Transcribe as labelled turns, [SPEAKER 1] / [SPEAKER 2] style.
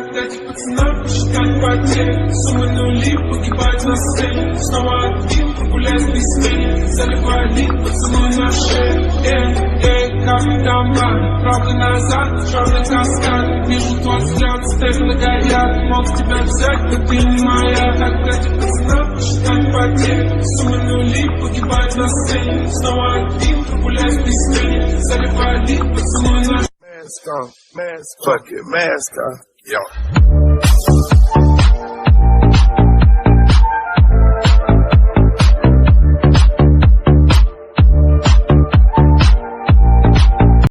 [SPEAKER 1] Дать пацанам посчитать потери. Суммы нули, погибать на сцене. Снова один, прогуляюсь без тени. Заливаю лик, поцелуй на шее. Капитан, правда назад, черный каскад. Вижу твой взгляд, стебли горят. Мог тебя взять, но ты не моя. Дать пацанам посчитать потери. Суммы нули, погибать на сцене. Снова один, прогуляюсь без тени. Заливаю лик, поцелуй на шее.
[SPEAKER 2] Mask on, mask, fuck it, mask on, yo.